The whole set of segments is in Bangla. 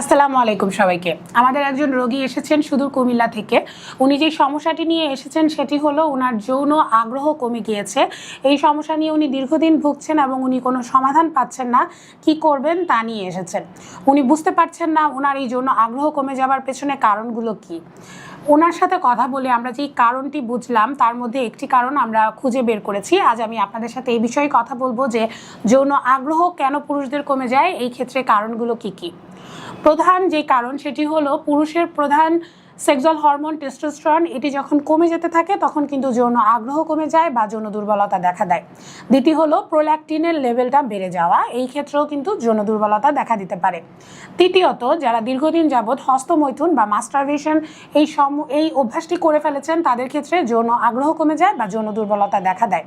আসসালামু আলাইকুম সবাইকে। আমাদের একজন রোগী এসেছেন সুদূর কুমিল্লা থেকে। উনি যে সমস্যাটি নিয়ে এসেছেন সেটি হলো ওনার যৌন আগ্রহ কমে গিয়েছে। এই সমস্যা নিয়ে উনি দীর্ঘদিন ভুগছেন এবং উনি কোনো সমাধান পাচ্ছেন না, কি করবেন তা নিয়ে এসেছেন। উনি বুঝতে পারছেন না ওনার এই যৌন আগ্রহ কমে যাবার পেছনে কারণগুলো কি। ওনার সাথে কথা বলে আমরা যেই কারণটি বুঝলাম তার মধ্যে একটি কারণ আমরা খুঁজে বের করেছি। আজ আমি আপনাদের সাথে এই বিষয়ে কথা বলবো যে যৌন আগ্রহ কেন পুরুষদের কমে যায়, এই ক্ষেত্রে কারণগুলো কি কি। প্রধান যে কারণ সেটি হলো পুরুষের প্রধান সেক্সুয়াল হরমোন টেস্টোস্টেরন এটি যখন কমে যেতে থাকে তখন কিন্তু যৌন আগ্রহ কমে যায় বা যৌন দুর্বলতা দেখা দেয়। দ্বিতীয় হলো প্রোল্যাক্টিনের লেভেলটা বেড়ে যাওয়া, এই ক্ষেত্রেও কিন্তু যৌন দুর্বলতা দেখা দিতে পারে। তৃতীয়ত যারা দীর্ঘদিন যাবৎ হস্তমৈথুন বা মাস্টারবেশন এই অভ্যাসটি করে ফেলেছেন তাদের ক্ষেত্রে যৌন আগ্রহ কমে যায় বা যৌন দুর্বলতা দেখা দেয়।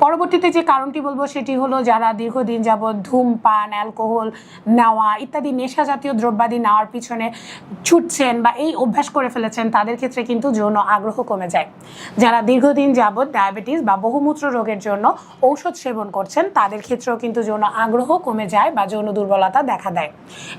পরবর্তীতে যে কারণটি বলবো সেটি হলো যারা দীর্ঘদিন যাবৎ ধূমপান, অ্যালকোহল নেওয়া ইত্যাদি নেশা জাতীয় দ্রব্যাদি নেওয়ার পিছনে ছুটছেন বা এই অভ্যাস করে ফেলেছেন তাদের ক্ষেত্রে কিন্তু যৌন আগ্রহ কমে যায়। যারা দীর্ঘদিন যাবৎ ডায়াবেটিস বা বহুমূত্র রোগের জন্য ঔষধ সেবন করছেন তাদের ক্ষেত্রেও কিন্তু যৌন আগ্রহ কমে যায় বা যৌন দুর্বলতা দেখা দেয়।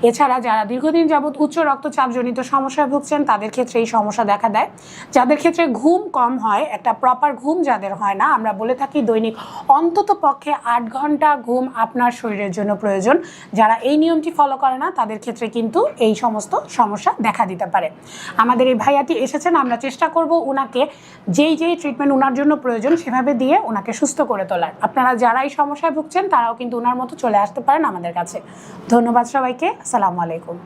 এছাড়া যারা দীর্ঘদিন যাবৎ উচ্চ রক্তচাপজনিত সমস্যায় ভুগছেন তাদের ক্ষেত্রে এই সমস্যা দেখা দেয়। যাদের ক্ষেত্রে ঘুম কম হয়, একটা প্রপার ঘুম যাদের হয় না, আমরা বলে থাকি দৈনিক অন্তত পক্ষে 8 ঘন্টা ঘুম আপনার শরীরের জন্য প্রয়োজন। যারা এই নিয়মটি ফলো করে না তাদের ক্ষেত্রে কিন্তু এই সমস্ত সমস্যা দেখা দিতে পারে। আমাদের এই ভাইয়াটি এসেছেন, আমরা চেষ্টা করব ওনাকে যেই ট্রিটমেন্ট ওনার জন্য প্রয়োজন সেভাবে দিয়ে ওনাকে সুস্থ করে তোলার। আপনারা যারা এই সমস্যায় ভুগছেন তারাও কিন্তু ওনার মতো চলে আসতে পারেন আমাদের কাছে। ধন্যবাদ সবাইকে। আসসালামু আলাইকুম।